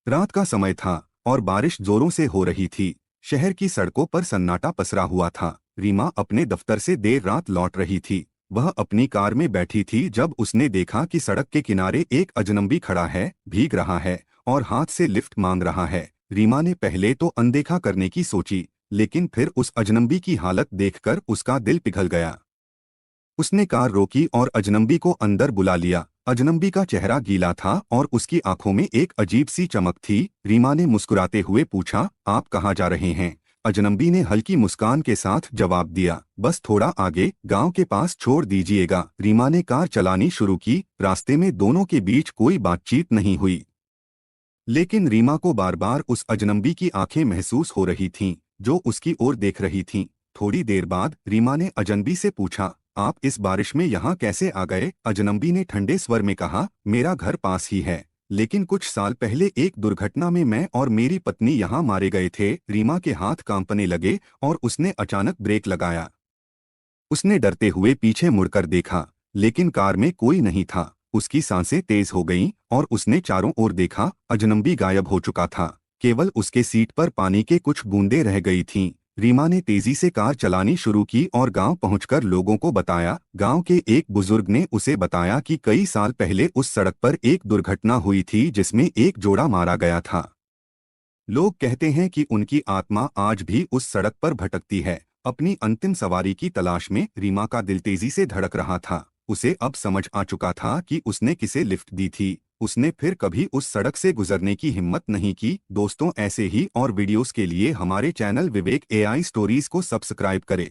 रात का समय था और बारिश जोरों से हो रही थी। शहर की सड़कों पर सन्नाटा पसरा हुआ था। रीमा अपने दफ्तर से देर रात लौट रही थी। वह अपनी कार में बैठी थी जब उसने देखा कि सड़क के किनारे एक अजनबी खड़ा है, भीग रहा है और हाथ से लिफ्ट मांग रहा है। रीमा ने पहले तो अनदेखा करने की सोची, लेकिन फिर उस अजनबी की हालत देखकर उसका दिल पिघल गया। उसने कार रोकी और अजनबी को अंदर बुला लिया। अजनबी का चेहरा गीला था और उसकी आंखों में एक अजीब सी चमक थी। रीमा ने मुस्कुराते हुए पूछा, आप कहाँ जा रहे हैं? अजनबी ने हल्की मुस्कान के साथ जवाब दिया, बस थोड़ा आगे, गांव के पास छोड़ दीजिएगा। रीमा ने कार चलानी शुरू की। रास्ते में दोनों के बीच कोई बातचीत नहीं हुई, लेकिन रीमा को बार बार उस अजनबी की आंखें महसूस हो रही थीं, जो उसकी ओर देख रही थीं। थोड़ी देर बाद रीमा ने अजनबी से पूछा, आप इस बारिश में यहाँ कैसे आ गए? अजनबी ने ठंडे स्वर में कहा, मेरा घर पास ही है, लेकिन कुछ साल पहले एक दुर्घटना में मैं और मेरी पत्नी यहाँ मारे गए थे। रीमा के हाथ कांपने लगे और उसने अचानक ब्रेक लगाया। उसने डरते हुए पीछे मुड़कर देखा, लेकिन कार में कोई नहीं था। उसकी सांसें तेज हो गईं और उसने चारों ओर देखा। अजनबी गायब हो चुका था। केवल उसके सीट पर पानी के कुछ बूंदें रह गई थीं। रीमा ने तेजी से कार चलानी शुरू की और गांव पहुंचकर लोगों को बताया। गांव के एक बुजुर्ग ने उसे बताया कि कई साल पहले उस सड़क पर एक दुर्घटना हुई थी जिसमें एक जोड़ा मारा गया था। लोग कहते हैं कि उनकी आत्मा आज भी उस सड़क पर भटकती है, अपनी अंतिम सवारी की तलाश में। रीमा का दिल तेजी से धड़क रहा था। उसे अब समझ आ चुका था कि उसने किसे लिफ्ट दी थी। उसने फिर कभी उस सड़क से गुजरने की हिम्मत नहीं की। दोस्तों, ऐसे ही और वीडियोस के लिए हमारे चैनल विवेक एआई स्टोरीज को सब्सक्राइब करें।